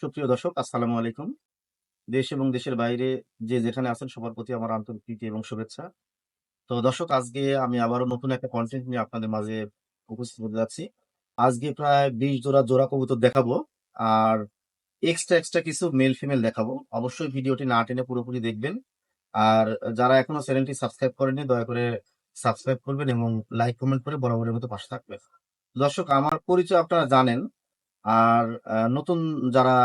সুপ্রিয় দর্শক, আসসালামু আলাইকুম। দেশ এবং দেশের বাইরে যে যেখানে আছেন সবার প্রতি আমার আন্তরিক প্রীতি এবং শুভেচ্ছা। তো দর্শক, আজকে আমি আবারও নতুন একটা কনটেন্ট নিয়ে আপনাদের মাঝে উপস্থিত হতে যাচ্ছি। আজকে প্রায় ২০ জোড়া কবুতর দেখাবো। আর এক্সট্রা কিছু মেল ফিমেল দেখাবো। অবশ্যই ভিডিওটি না টেনে পুরোপুরি দেখবেন। আর যারা এখনো চ্যানেলটি সাবস্ক্রাইব করেননি দয়া করে সাবস্ক্রাইব করবেন এবং লাইক কমেন্ট করে বরাবরের মতো পাশে থাকবেন। দর্শক, আমার পরিচয় আপনারা জানেন। আর নতুন যারা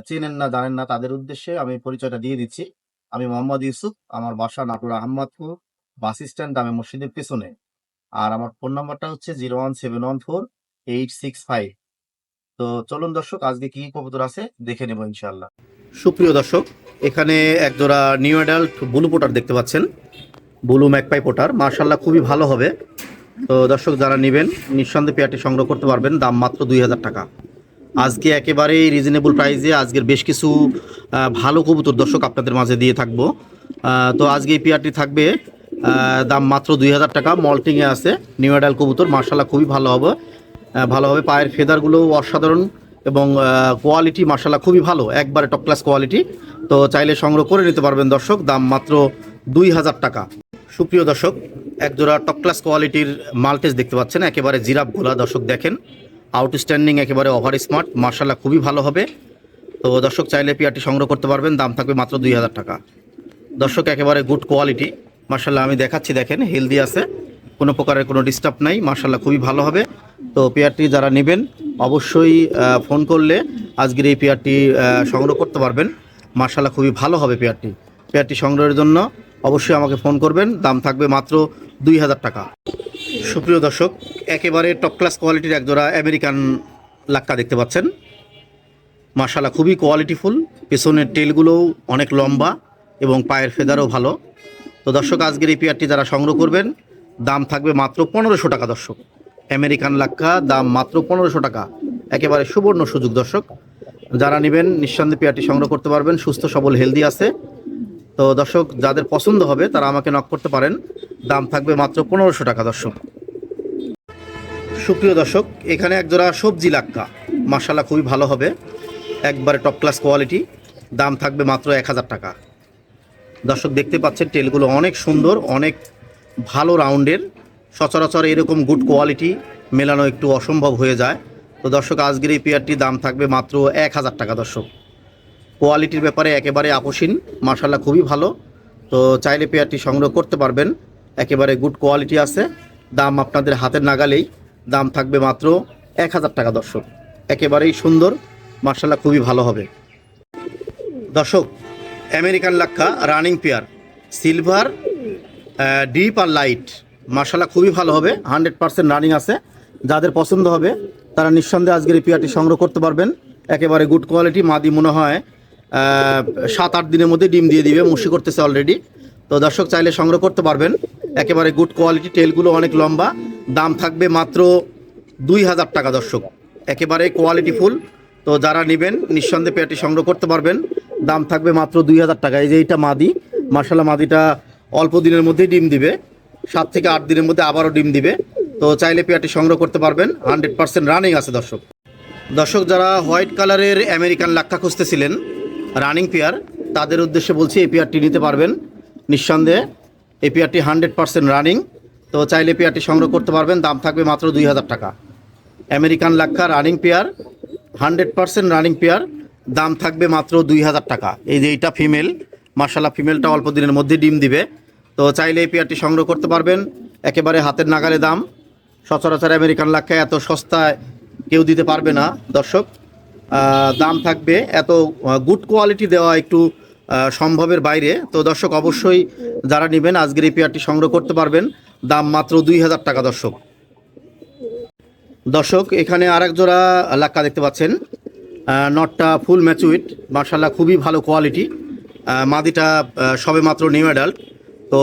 চেনেন না, জানেন না তাদের উদ্দেশ্যে আমি পরিচয়টা দিয়ে দিচ্ছি। আমি মোহাম্মদ ইউসুফ। আমার বাসা নাটোর আহমদপুর বাস স্ট্যান্ড জামে মসজিদের পেছনে। আর আমার ফোন নাম্বারটা হচ্ছে 01714-865। তো চলুন দর্শক, আজকে কি কবুতর আছে দেখে নেব ইনশাআল্লাহ। সুপ্রিয় দর্শক, এখানে একজোড়া নিউ অ্যাডাল্ট ব্লু পোটার দেখতে পাচ্ছেন। ব্লু ম্যাকপাই পোটার, মার্শাল্লাহ খুবই ভালো হবে। তো দর্শক, যারা নেবেন নিঃসন্দেহে পেয়ারটি সংগ্রহ করতে পারবেন। দাম মাত্র ২০০০ টাকা। আজকে একেবারেই রিজনেবল প্রাইসে আজকের বেশ কিছু ভালো কবুতর দর্শক আপনাদের মাঝে দিয়ে থাকবো। তো আজকে এই পেয়ারটি থাকবে দাম মাত্র ২০০০ টাকা। মল্টিংয়ে আছে নিউ অ্যাডাল কবুতর, মার্শাল্লাহ খুবই ভালো হবে। পায়ের ফেদারগুলোও অসাধারণ এবং কোয়ালিটি মার্শাল্লাহ খুবই ভালো, একবারে টপ ক্লাস কোয়ালিটি। তো চাইলে সংগ্রহ করে নিতে পারবেন দর্শক, দাম মাত্র ২০০০ টাকা। সুপ্রিয় দর্শক, একজোড়া টপ ক্লাস কোয়ালিটির মাল্টেজ দেখতে পাচ্ছেন, একেবারে জিরাফ গোলা। দর্শক দেখেন, আউটস্ট্যান্ডিং, একেবারে ওভার স্মার্ট, মার্শাল্লাহ খুবই ভালো হবে। তো দর্শক চাইলে পেয়ারটি সংগ্রহ করতে পারবেন, দাম থাকবে মাত্র ২০০০ টাকা। দর্শক একেবারে গুড কোয়ালিটি, মার্শাল্লাহ আমি দেখাচ্ছি, দেখেন হেলদি আছে, কোনো প্রকারের কোনো ডিস্টার্ব নাই, মার্শাল্লাহ খুবই ভালো হবে। তো পেয়ারটি যারা নেবেন অবশ্যই ফোন করলে আজকের এই পেয়ারটি সংগ্রহ করতে পারবেন। মার্শাল্লাহ খুবই ভালো হবে পেয়ারটি সংগ্রহের জন্য অবশ্যই আমাকে ফোন করবেন, দাম থাকবে মাত্র ২০০০ টাকা। সুপ্রিয় দর্শক, একেবারে টপ ক্লাস কোয়ালিটির একজোড়া আমেরিকান লাক্কা দেখতে পাচ্ছেন, মার্শাল্লাহ খুবই কোয়ালিটিফুল। পেছনের টেলগুলোও অনেক লম্বা এবং পায়ের ফেদারও ভালো। তো দর্শক, আজকের এই পেয়ারটি যারা সংগ্রহ করবেন দাম থাকবে মাত্র ১৫০০ টাকা। দর্শক, আমেরিকান লাক্কা দাম মাত্র ১৫০০ টাকা, একেবারে সুবর্ণ সুযোগ। দর্শক, যারা নেবেন নিঃসন্দেহে পেয়ারটি সংগ্রহ করতে পারবেন, সুস্থ সবল হেলদি আছে। তো দর্শক, যাদের পছন্দ হবে তারা আমাকে নক করতে পারেন, দাম থাকবে মাত্র ১৫০০ টাকা। দর্শক, সুপ্রিয় দর্শক, এখানে একজোড়া সবজি লাক্কা, মার্শাল্লাহ খুবই ভালো হবে, একবারে টপ ক্লাস কোয়ালিটি, দাম থাকবে মাত্র ১০০০ টাকা। দর্শক দেখতে পাচ্ছেন টেলগুলো অনেক সুন্দর, অনেক ভালো রাউন্ডের। সচরাচর এরকম গুড কোয়ালিটি মেলানো একটু অসম্ভব হয়ে যায়। তো দর্শক, আজকের এই পেয়ারটির দাম থাকবে মাত্র ১০০০ টাকা। দর্শক, কোয়ালিটির ব্যাপারে একেবারে আপোষহীন, মার্শাল্লাহ খুবই ভালো। তো চাইলে পেয়ারটি সংগ্রহ করতে পারবেন, একেবারে গুড কোয়ালিটি আছে, দাম আপনাদের হাতের নাগালেই, দাম থাকবে মাত্র ১০০০ টাকা। দর্শক, একেবারেই সুন্দর, মার্শাল্লাহ খুবই ভালো হবে। দর্শক, American lakka running pair, silver dip আর লাইট, মার্শাল্লাহ খুবই ভালো হবে, 100% রানিং আছে। যাদের পছন্দ হবে তারা নিঃসন্দেহে আজকের এই পেয়ারটি সংগ্রহ করতে পারবেন, একেবারে গুড কোয়ালিটি। মাদি মনে হয় ৭-৮ দিনের মধ্যে ডিম দিয়ে দিবে, মুশি করতেছে অলরেডি। তো দর্শক, চাইলে সংগ্রহ করতে পারবেন, একেবারে গুড কোয়ালিটি, টেলগুলো অনেক লম্বা, দাম থাকবে মাত্র ২০০০ টাকা। দর্শক, একেবারে কোয়ালিটি ফুল। তো যারা নেবেন নিঃসন্দেহে পেয়ারটি সংগ্রহ করতে পারবেন, দাম থাকবে মাত্র ২০০০ টাকা। এই যে এইটা মাদি, মার্শাল্লাহ মাদিটা অল্প দিনের মধ্যেই ডিম দিবে, ৭ থেকে ৮ দিনের মধ্যে আবারও ডিম দিবে। তো চাইলে পেয়ারটি সংগ্রহ করতে পারবেন, 100% রানিং আছে। দর্শক, যারা হোয়াইট কালারের আমেরিকান লাক্কা খুঁজতেছিলেন রানিং পেয়ার, তাদের উদ্দেশ্যে বলছি এই পেয়ারটি নিতে পারবেন নিঃসন্দেহে। এই পেয়ারটি 100% রানিং। তো চাইলে পেয়ারটি সংগ্রহ করতে পারবেন, দাম থাকবে মাত্র ২০০০ টাকা। American lakka running pair, 100% running pair, দাম থাকবে মাত্র ২০০০ টাকা। এই যে এইটা ফিমেল, মার্শাল্লাহ ফিমেলটা অল্প দিনের মধ্যে ডিম দিবে। তো চাইলে এই পেয়ারটি সংগ্রহ করতে পারবেন, একেবারে হাতের নাগালে দাম। সচরাচর আমেরিকান লাক্কা এত সস্তায় কেউ দিতে পারবে না দর্শক। দাম থাকবে এত গুড কোয়ালিটি দেওয়া একটু সম্ভবের বাইরে। তো দর্শক, অবশ্যই যারা নেবেন আজকের এই পেয়ারটি সংগ্রহ করতে পারবেন, দাম মাত্র ২০০০ টাকা। দর্শক, এখানে আরেক জোড়া লাক্কা দেখতে পাচ্ছেন, নটটা ফুল ম্যাচুইড, মার্শাল্লাহ খুবই ভালো কোয়ালিটি। মাদিটা সবে মাত্র নিউ অ্যাডাল্ট। তো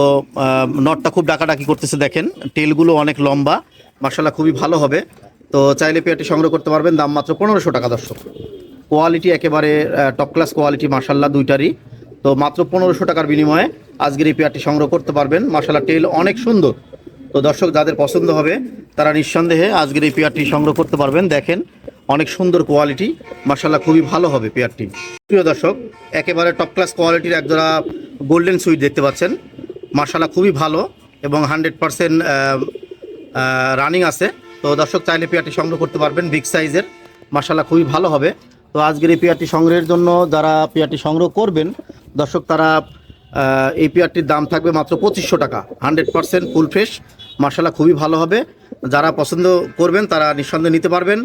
নটটা খুব ডাকাডাকি করতেছে, দেখেন টেলগুলো অনেক লম্বা, মার্শাল্লাহ খুবই ভালো হবে। তো চাইলে পেয়ারটি সংগ্রহ করতে পারবেন, দাম মাত্র ১৫০০ টাকা। দর্শক, কোয়ালিটি একেবারে টপ ক্লাস কোয়ালিটি, মার্শাল্লাহ দুইটারই। তো মাত্র ১৫০০ টাকার বিনিময়ে আজকের এই পেয়ারটি সংগ্রহ করতে পারবেন, মার্শাল্লাহ টেল অনেক সুন্দর। তো দর্শক, যাদের পছন্দ হবে তারা নিঃসন্দেহে আজকের এই পেয়ারটি সংগ্রহ করতে পারবেন। দেখেন অনেক সুন্দর কোয়ালিটি, মাশাআল্লাহ খুবই ভালো হবে পেয়ারটি। প্রিয় দর্শক, একেবারে টপ ক্লাস কোয়ালিটির একজোড়া গোল্ডেন সুইট দেখতে পাচ্ছেন, মাশাআল্লাহ খুবই ভালো এবং 100% রানিং আছে। তো দর্শক চাইলে পেয়ারটি সংগ্রহ করতে পারবেন, বিগ সাইজের, মাশাআল্লাহ খুবই ভালো হবে। তো আজকের এই পেয়ারটি সংগ্রহের জন্য যারা পেয়ারটি সংগ্রহ করবেন দর্শক, তারা এই পেয়ারটির দাম থাকবে মাত্র 2500 টাকা, 100% ফুল ফ্রেশ, মাশাআল্লাহ খুবই ভালো হবে। যারা পছন্দ করবেন তারা নিঃসন্দেহে নিতে পারবেন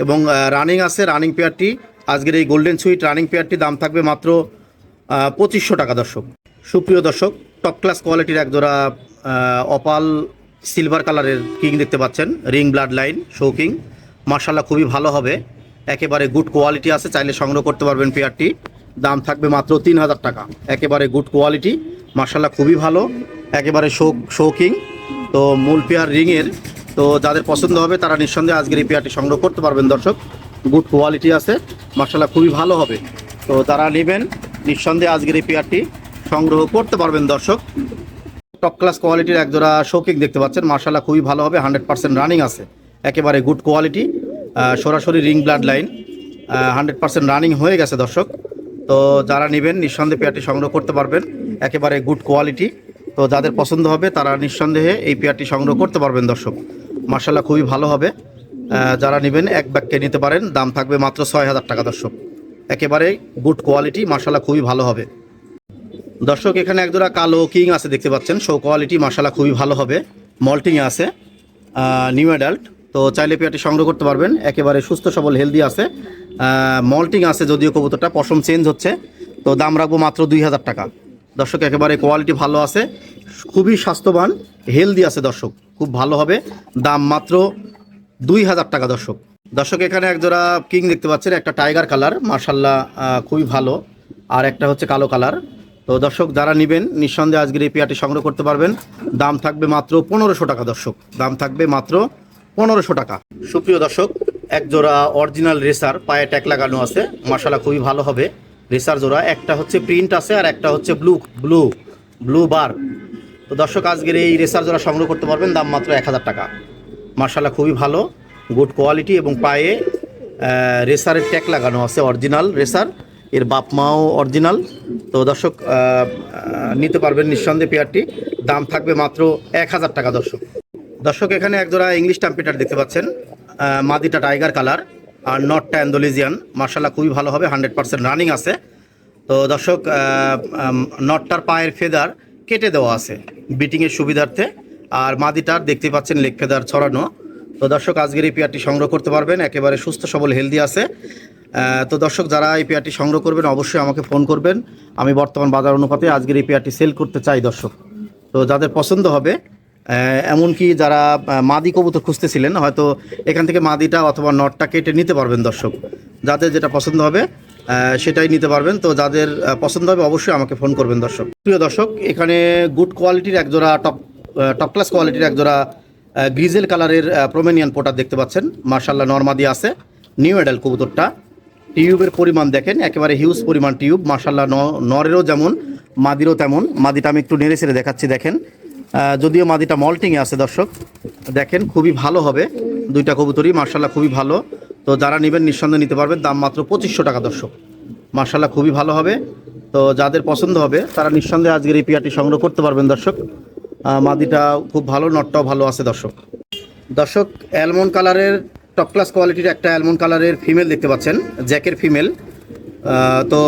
এবং রানিং আছে। রানিং পেয়ারটি আজকের এই গোল্ডেন সুইট রানিং পেয়ারটির দাম থাকবে মাত্র 2500 টাকা। দর্শক, সুপ্রিয় দর্শক, টপ ক্লাস কোয়ালিটির একজোড়া অপাল সিলভার কালারের কিং দেখতে পাচ্ছেন, ring blood line show king, মাশাআল্লাহ খুবই ভালো হবে, একেবারে গুড কোয়ালিটি আছে, চাইলে সংগ্রহ করতে পারবেন পেয়ারটি। দাম থাকবে মাত্র 3000 টাকা, একেবারে গুড কোয়ালিটি, মাশাআল্লাহ খুবই ভালো, একেবারে শো কিং। তো মূল পেয়ার রিংয়ের, তো যাদের পছন্দ হবে তারা নিঃসন্দেহে আজকের এই পেয়ারটি সংগ্রহ করতে পারবেন। দর্শক, গুড কোয়ালিটি আছে, মাশাআল্লাহ খুবই ভালো হবে। তো যারা নেবেন নিঃসন্দেহে আজকের এই পেয়ারটি সংগ্রহ করতে পারবেন। দর্শক, টপ ক্লাস কোয়ালিটির একজোড়া শোকিং দেখতে পাচ্ছেন, মাশাআল্লাহ খুবই ভালো হবে, 100% রানিং আছে, একেবারে গুড কোয়ালিটি, সরাসরি রিং ব্লাড লাইন, 100% রানিং হয়ে গেছে। দর্শক, তো যারা নেবেন নিঃসন্দেহে পেয়ারটি সংগ্রহ করতে পারবেন, একেবারে গুড কোয়ালিটি। তো যাদের পছন্দ হবে তারা নিঃসন্দেহে এই পেয়ারটি সংগ্রহ করতে পারবেন। দর্শক, মাশাআল্লাহ খুবই ভালো হবে, যারা নেবেন এক ব্যাগকে নিতে পারেন, দাম থাকবে মাত্র 6000 টাকা। দর্শক, একেবারে গুড কোয়ালিটি, মাশাআল্লাহ খুবই ভালো হবে। দর্শক, এখানে একজোড়া কালো কিং আছে দেখতে পাচ্ছেন, শো কোয়ালিটি, মাশাআল্লাহ খুবই ভালো হবে, মল্টিংয়ে আছে, নিউ অ্যাডাল্ট। তো চাইলে পেয়ারটি সংগ্রহ করতে পারবেন, একেবারে সুস্থ সবল হেলদি আছে, মল্টিং আছে, যদিও কবুতরটা পশম চেঞ্জ হচ্ছে। তো দাম রাখবো মাত্র 2000 টাকা। দর্শক, একেবারে কোয়ালিটি ভালো আছে, খুবই স্বাস্থ্যবান, হেলদি আছে। দর্শক, খুব ভালো হবে, দাম মাত্র 2000 টাকা। দর্শক, এখানে একজোড়া কিং দেখতে পাচ্ছেন, একটা টাইগার কালার, মাশাআল্লাহ খুবই ভালো, আর একটা হচ্ছে কালো কালার। তো দর্শক, যারা নেবেন নিঃসন্দেহে আজকের এই পেয়ারটি সংগ্রহ করতে পারবেন, দাম থাকবে মাত্র 1500 টাকা। দর্শক, দাম থাকবে মাত্র 1500 টাকা। সুপ্রিয় দর্শক, এক জোড়া অরিজিনাল রেসার, পায়ে ট্যাগ লাগানো আছে, মাশাআল্লাহ খুবই ভালো হবে, রেসার জোড়া, একটা হচ্ছে প্রিন্ট আছে আর একটা হচ্ছে ব্লু বার। তো দর্শক, আজকের এই রেসার জোড়া সংগ্রহ করতে পারবেন, দাম মাত্র 1000 টাকা। মাশাআল্লাহ খুবই ভালো, গুড কোয়ালিটি এবং পায়ে রেসারের ট্যাগ লাগানো আছে, অরিজিনাল রেসার, এর বাপ মাও অরিজিনাল। তো দর্শক, নিতে পারবেন নিঃসন্দেহে পেয়ারটি, দাম থাকবে মাত্র 1000 টাকা। দর্শক, এখানে একজোড়া ইংলিশ টাম্পিটার দেখতে পাচ্ছেন, মাদিটা টাইগার কালার আর নটটা অ্যান্ডোলেজিয়ান, মাশাআল্লাহ খুবই ভালো হবে, 100% রানিং আছে। তো দর্শক, নটটার পায়ের ফেদার কেটে দেওয়া আছে বিটিংয়ের সুবিধার্থে, আর মাদিটার দেখতে পাচ্ছেন লেগ ফেদার ছড়ানো। তো দর্শক, আজকের এই পেয়ারটি সংগ্রহ করতে পারবেন, একেবারে সুস্থ সবল হেলদি আছে। তো দর্শক, যারা এই পেয়ারটি সংগ্রহ করবেন অবশ্যই আমাকে ফোন করবেন, আমি বর্তমান বাজার অনুপাতে আজকের এই পেয়ারটি সেল করতে চাই। দর্শক, তো যাদের পছন্দ হবে, এমনকি যারা মাদি কবুতর খুঁজতেছিলেন, হয়তো এখান থেকে মাদিটা অথবা নটটা কেটে নিতে পারবেন। দর্শক, যাদের যেটা পছন্দ হবে সেটাই নিতে পারবেন। তো যাদের পছন্দ হবে অবশ্যই আমাকে ফোন করবেন। দর্শক, প্রিয় দর্শক, এখানে গুড কোয়ালিটির একজোড়া টপ ক্লাস কোয়ালিটির একজোড়া গ্রিজেল কালারের প্রোমেনিয়ান পোটার দেখতে পাচ্ছেন, মাশাআল্লাহ নরমাদি আছে, নিউ অ্যাডাল্ট কবুতরটা। টিউবের পরিমাণ দেখেন, একেবারে হিউজ পরিমাণ টিউব, মাশাআল্লাহ নরেরও যেমন মাদিরও তেমন। মাদিটা আমি একটু নেড়ে ছেড়ে দেখাচ্ছি, দেখেন, যদিও মাদিটা মল্টিংয়ে আছে। দর্শক, দেখেন খুবই ভালো হবে, দুইটা কবুতরই মাশাআল্লাহ খুবই ভালো। তো যারা নেবেন নিঃসন্দেহে নিতে পারবেন, দাম মাত্র 2500 টাকা। দর্শক, মাশাআল্লাহ খুবই ভালো হবে। তো যাদের পছন্দ হবে তারা নিঃসন্দেহে আজকের এই পেয়ারটি সংগ্রহ করতে পারবেন। দর্শক, মাদিটা খুব ভালো, নটটাও ভালো আছে। দর্শক, অ্যালমন্ড কালারের টপ ক্লাস কোয়ালিটির একটা অ্যালমন্ড কালারের ফিমেল দেখতে পাচ্ছেন, জ্যাকের ফিমেল। তো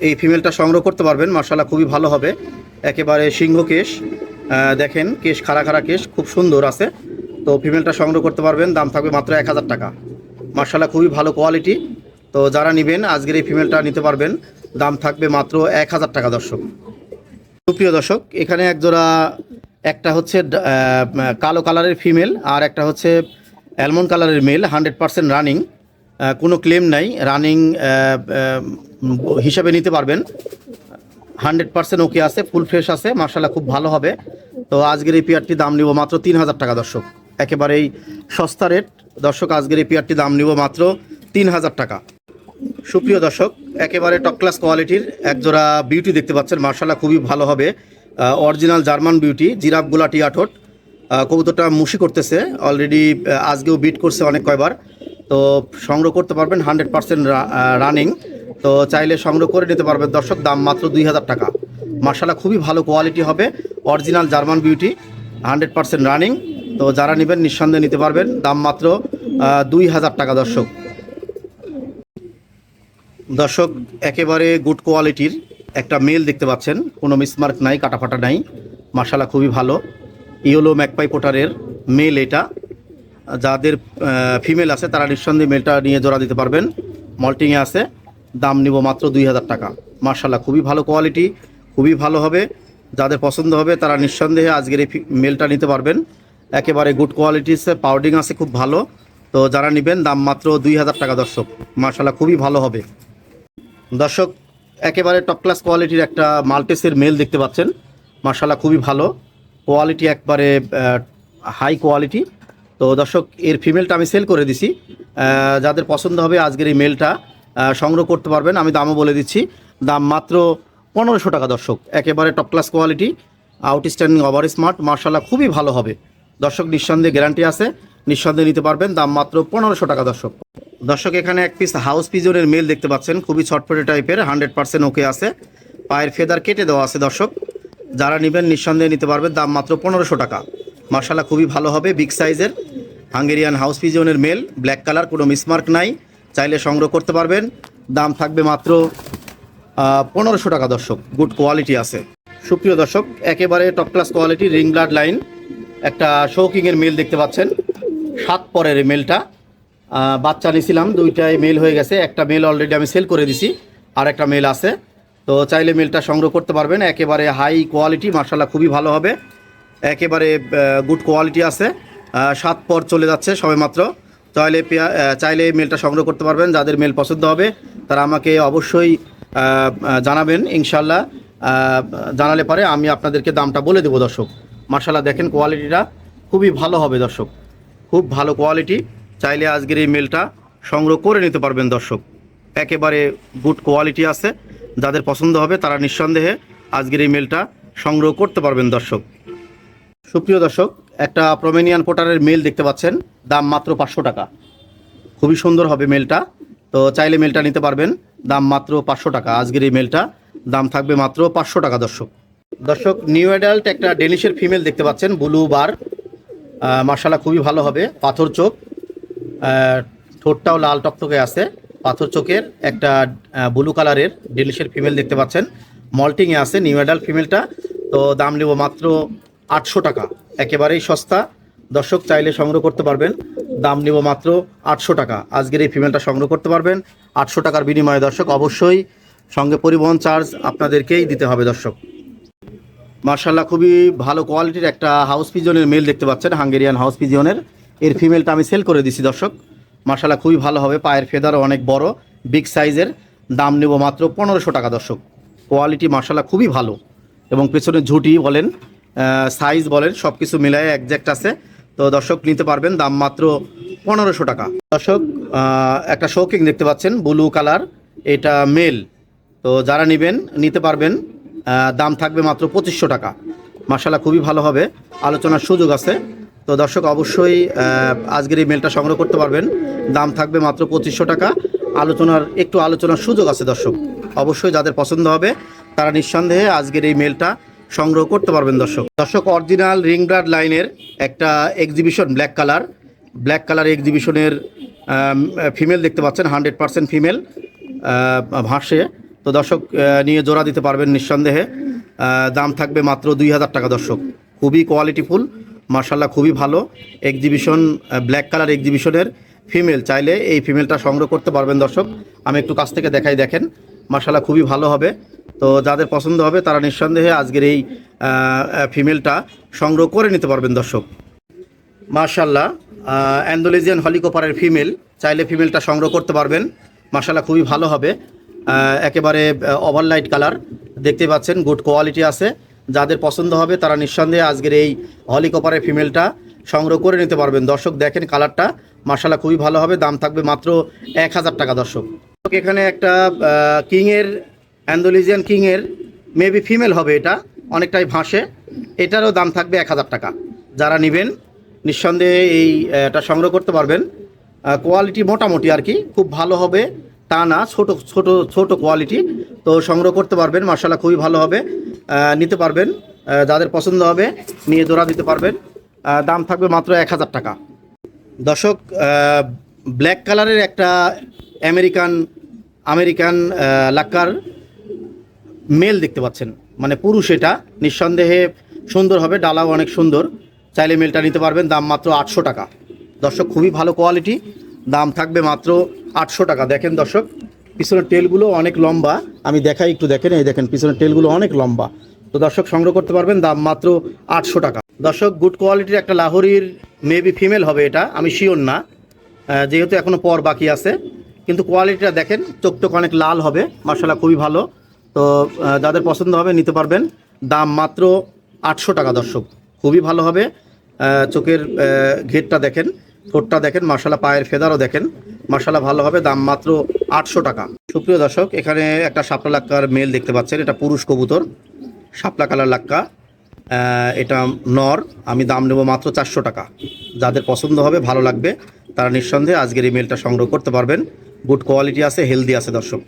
এই ফিমেলটা সংগ্রহ করতে পারবেন, মাশাআল্লাহ খুবই ভালো হবে, একেবারে সিংহ কেশ, দেখেন কেশ খাড়া কেশ, খুব সুন্দর আছে। তো ফিমেলটা সংগ্রহ করতে পারবেন, দাম থাকবে মাত্র 1000 টাকা। মাশাআল্লাহ খুবই ভালো কোয়ালিটি। তো যারা নেবেন আজকের এই ফিমেলটা নিতে পারবেন, দাম থাকবে মাত্র 1000 টাকা। দর্শক, সুপ্রিয় দর্শক, এখানে একটা হচ্ছে কালো কালারের ফিমেল আর একটা হচ্ছে অ্যালমন্ড কালারের মেল, 100% রানিং, কোনো ক্লেম নাই, রানিং হিসাবে নিতে পারবেন, 100% ওকে আছে, ফুল ফ্রেশ আছে, মাশাআল্লাহ খুব ভালো হবে। তো আজকের এই পেয়ারটি দাম নিব মাত্র 3000 টাকা। দর্শক, একেবারেই সস্তা রেট। দর্শক, আজকের এই পেয়ারটি দাম নিব মাত্র 3000 টাকা। সুপ্রিয় দর্শক, একেবারে টপ ক্লাস কোয়ালিটির একজোড়া বিউটি দেখতে পাচ্ছেন, মাশাআল্লাহ খুবই ভালো হবে, অরিজিনাল জার্মান বিউটি, জিরাফ গোলাটি আঠোট। কবুতরটা মুশি করতেছে অলরেডি, আজকেও বিট করছে অনেক কয়বার। তো সংগ্রহ করতে পারবেন, 100% রানিং। তো চাইলে সংগ্রহ করে নিতে পারবেন দর্শক, দাম মাত্র 2000 টাকা। মার্শাল্লাহ খুবই ভালো কোয়ালিটি হবে, অরিজিনাল জার্মান বিউটি, 100% রানিং। তো যারা নেবেন নিঃসন্দেহে নিতে পারবেন, দাম মাত্র 2000 টাকা দর্শক। দর্শক একেবারে গুড কোয়ালিটির একটা মেল দেখতে পাচ্ছেন, কোনো মিসমার্ক নাই, কাটাফাটা নাই, মার্শাল্লাহ খুবই ভালো। ইয়েলো ম্যাকপাই পোটারের মেল এটা। যাদের ফিমেল আছে তারা নিঃসন্দেহে মেলটা নিয়ে জোড়া দিতে পারবেন, মল্টিংয়ে আছে। দাম নিব মাত্র 2000 টাকা। মার্শাল্লাহ খুবই ভালো কোয়ালিটি, খুবই ভালো হবে। যাদের পছন্দ হবে তারা নিঃসন্দেহে আজকের এই মেলটা নিতে পারবেন। একেবারে গুড কোয়ালিটি, পাউডিং আছে খুব ভালো। তো যারা নেবেন দাম মাত্র 2000 টাকা দর্শক। মার্শাল্লাহ খুবই ভালো হবে দর্শক। একেবারে টপ ক্লাস কোয়ালিটির একটা মাল্টেসের মেল দেখতে পাচ্ছেন, মার্শাল্লাহ খুবই ভালো কোয়ালিটি, একবারে হাই কোয়ালিটি। তো দর্শক এর ফিমেলটা আমি সেল করে দিছি, যাদের পছন্দ হবে আজকের এই মেলটা সংগ্রহ করতে পারবেন। আমি দামও বলে দিচ্ছি, দাম মাত্র 1500 টাকা দর্শক। একেবারে top class quality, outstanding, over smart, মার্শাল্লাহ খুবই ভালো হবে দর্শক। নিঃসন্দেহে গ্যারান্টি আছে, নিঃসন্দেহে নিতে পারবেন, দাম মাত্র 1500 টাকা দর্শক। দর্শক এখানে এক পিস হাউস পিজনের মেল দেখতে পাচ্ছেন, খুবই ছটফটে টাইপের, 100% ওকে আছে, পায়ের ফেদার কেটে দেওয়া আছে দর্শক। যারা নেবেন নিঃসন্দেহে নিতে পারবেন, দাম মাত্র 1500 টাকা। মার্শাল্লাহ খুবই ভালো হবে, বিগ সাইজের হাঙ্গেরিয়ান হাউস পিজনের মেল, ব্ল্যাক কালার, কোনো মিসমার্ক নাই, চাইলে সংগ্রহ করতে পারবেন। দাম থাকবে মাত্র 1500 টাকা দর্শক, গুড কোয়ালিটি আছে। সুপ্রিয় দর্শক একেবারে top class quality ring blood line একটা শৌকিংয়ের মেল দেখতে পাচ্ছেন, 7 পরের মেলটা। বাচ্চা নিয়েছিলাম, দুইটাই মেল হয়ে গেছে, একটা মেল অলরেডি আমি সেল করে দিছি, আর একটা মেল আছে। তো চাইলে মেলটা সংগ্রহ করতে পারবেন, একেবারে হাই কোয়ালিটি, মার্শাল্লাহ খুবই ভালো হবে, একেবারে গুড কোয়ালিটি আছে। 7 পর চলে যাচ্ছে সবেমাত্র। চাইলে মেলটা সংগ্রহ করতে পারবেন। যাদের মেল পছন্দ হবে তারা আমাকে অবশ্যই জানাবেন, ইনশাল্লাহ জানালে পরে আমি আপনাদেরকে দামটা বলে দেবো দর্শক। মার্শাল্লাহ দেখেন কোয়ালিটিটা খুবই ভালো হবে দর্শক, খুব ভালো কোয়ালিটি। চাইলে আজকের এই মেলটা সংগ্রহ করে নিতে পারবেন দর্শক, একেবারে গুড কোয়ালিটি আছে। যাদের পছন্দ হবে তারা নিঃসন্দেহে আজকের এই মেলটা সংগ্রহ করতে পারবেন দর্শক। সুপ্রিয় দর্শক একটা প্রোমেনিয়ান পোটারের মেল দেখতে পাচ্ছেন, দাম মাত্র 500 টাকা, খুবই সুন্দর হবে মেলটা। তো চাইলে মেলটা নিতে পারবেন, দাম মাত্র 500 টাকা। আজকের এই মেলটা দাম থাকবে মাত্র 500 টাকা দর্শক। দর্শক নিউ অ্যাডাল্ট একটা ডেনিশের ফিমেল দেখতে পাচ্ছেন, ব্লু বার, মার্শাল্লাহ খুবই ভালো হবে, পাথর চোখ, ঠোঁটটাও লাল টকটকে আছে, পাথর চোখের একটা ব্লু কালারের ডেনিশের ফিমেল দেখতে পাচ্ছেন, মল্টিংয়ে আছে নিউ অ্যাডাল্ট ফিমেলটা। তো দাম নেব মাত্র 800 টাকা, একেবারেই সস্তা দর্শক, চাইলে সংগ্রহ করতে পারবেন, দাম নেব মাত্র 800 টাকা। আজকের এই ফিমেলটা সংগ্রহ করতে পারবেন 800 টাকার বিনিময়ে দর্শক, অবশ্যই সঙ্গে পরিবহন চার্জ আপনাদেরকেই দিতে হবে দর্শক। মার্শাল্লাহ খুবই ভালো কোয়ালিটির একটা হাউস পিজনের মেল দেখতে পাচ্ছেন, হাঙ্গেরিয়ান হাউস পিজনের। এর ফিমেলটা আমি সেল করে দিছি দর্শক, মার্শাল্লাহ খুবই ভালো হবে, পায়ের ফেদারও অনেক বড়, বিগ সাইজের। দাম নেব মাত্র 1500 টাকা দর্শক। কোয়ালিটি মার্শাল্লাহ খুবই ভালো, এবং পেছনে ঝুঁটি বলেন, সাইজ বলেন, সব কিছু মিলায় একজ্যাক্ট আছে। তো দর্শক নিতে পারবেন, দাম মাত্র 1500 টাকা দর্শক। একটা শৌকিং দেখতে পাচ্ছেন ব্লু কালার, এটা মেল। তো যারা নেবেন নিতে পারবেন, দাম থাকবে মাত্র 2500 টাকা। মার্শাল্লাহ খুবই ভালো হবে, আলোচনার সুযোগ আছে। তো দর্শক অবশ্যই আজকের এই মেলটা সংগ্রহ করতে পারবেন, দাম থাকবে মাত্র 2500 টাকা। আলোচনার সুযোগ আছে দর্শক, অবশ্যই যাদের পছন্দ হবে তারা নিঃসন্দেহে আজকের এই মেলটা সংগ্রহ করতে পারবেন দর্শক। অরিজিনাল রিং ব্লাড লাইনের একটা এক্সিবিশন ব্ল্যাক কালার এক্সিবিশনের ফিমেল দেখতে পাচ্ছেন, 100% ফিমেল, ভাসে। তো দর্শক নিয়ে জোড়া দিতে পারবেন নিঃসন্দেহে, দাম থাকবে মাত্র 2000 টাকা দর্শক। খুবই কোয়ালিটিফুল, মার্শাল্লাহ খুবই ভালো এক্সিবিশন, ব্ল্যাক কালার এক্সিবিশনের ফিমেল। চাইলে এই ফিমেলটা সংগ্রহ করতে পারবেন দর্শক। আমি একটু কাছ থেকে দেখাই, দেখেন মার্শাল্লাহ খুবই ভালো হবে। তো যাদের পছন্দ হবে তারা নিঃসন্দেহে আজকের এই ফিমেলটা সংগ্রহ করে নিতে পারবেন দর্শক। মার্শাল্লাহ অ্যান্ডোলেজিয়ান হলিকপারের ফিমেল, চাইলে ফিমেলটা সংগ্রহ করতে পারবেন, মার্শাল্লাহ খুবই ভালো হবে, একেবারে ওভারলাইট কালার দেখতে পাচ্ছেন, গুড কোয়ালিটি আছে। যাদের পছন্দ হবে তারা নিঃসন্দেহে আজকের এই হলিকপারের ফিমেলটা সংগ্রহ করে নিতে পারবেন দর্শক। দেখেন কালারটা মার্শাল্লাহ খুবই ভালো হবে, দাম থাকবে মাত্র 1000 টাকা দর্শক। এখানে একটা কিংয়ের, অ্যান্ডোলেজিয়ান কিংয়ের মেবি ফিমেল হবে, এটা অনেকটাই ভাসে, এটারও দাম থাকবে 1000 টাকা। যারা নেবেন নিঃসন্দেহে এটা সংগ্রহ করতে পারবেন, কোয়ালিটি মোটামুটি আর কি, খুব ভালো হবে তা না, ছোট ছোট ছোট কোয়ালিটি। তো সংগ্রহ করতে পারবেন, মার্শাল্লাহ খুবই ভালো হবে, নিতে পারবেন। যাদের পছন্দ হবে নিয়ে জোড়া দিতে পারবেন। দাম থাকবে মাত্র 1000 টাকা। দর্শক, ব্ল্যাক কালারের একটা আমেরিকান আমেরিকান লাক্কার মেল দেখতে পাচ্ছেন, মানে পুরুষ। এটা নিঃসন্দেহে সুন্দর হবে, ডালাও অনেক সুন্দর। চাইলে মেলটা নিতে পারবেন, দাম মাত্র 800 টাকা। দর্শক, খুবই ভালো কোয়ালিটি, দাম থাকবে মাত্র 800 টাকা। দেখেন দর্শক, পিছনের টেলগুলো অনেক লম্বা, আমি দেখাই একটু, দেখেন এই দেখেন পিছনের টেলগুলো অনেক লম্বা। তো দর্শক সংগ্রহ করতে পারবেন, দাম মাত্র 800 টাকা। দর্শক, গুড কোয়ালিটির একটা লাহোরির মেবি ফিমেল হবে এটা, আমি শিওর না, যেহেতু এখনও পর বাকি আছে। কিন্তু কোয়ালিটিটা দেখেন, চোখটোক অনেক লাল হবে, মার্শাল্লাহ খুবই ভালো। তো যাদের পছন্দ হবে নিতে পারবেন, দাম মাত্র 800 টাকা। দর্শক, খুবই ভালো হবে। চোখের ঘেরটা দেখেন, ঠোঁটটা দেখেন, মার্শাল্লাহ পায়ের ফেদারও দেখেন, মার্শাল্লাহ ভালো হবে, দাম মাত্র 800 টাকা। সুপ্রিয় দর্শক, এখানে একটা শাপলা লাক্কার মেল দেখতে পাচ্ছেন, এটা পুরুষ কবুতর, শাপলা কালার লাক্কা। এটা নর, আমি দাম নেব মাত্র 400 টাকা। যাদের পছন্দ হবে, ভালো লাগবে, তারা নিঃসন্দেহে আজকের এই মেলটা সংগ্রহ করতে পারবেন। গুড কোয়ালিটি আছে, হেলদি আছে দর্শক।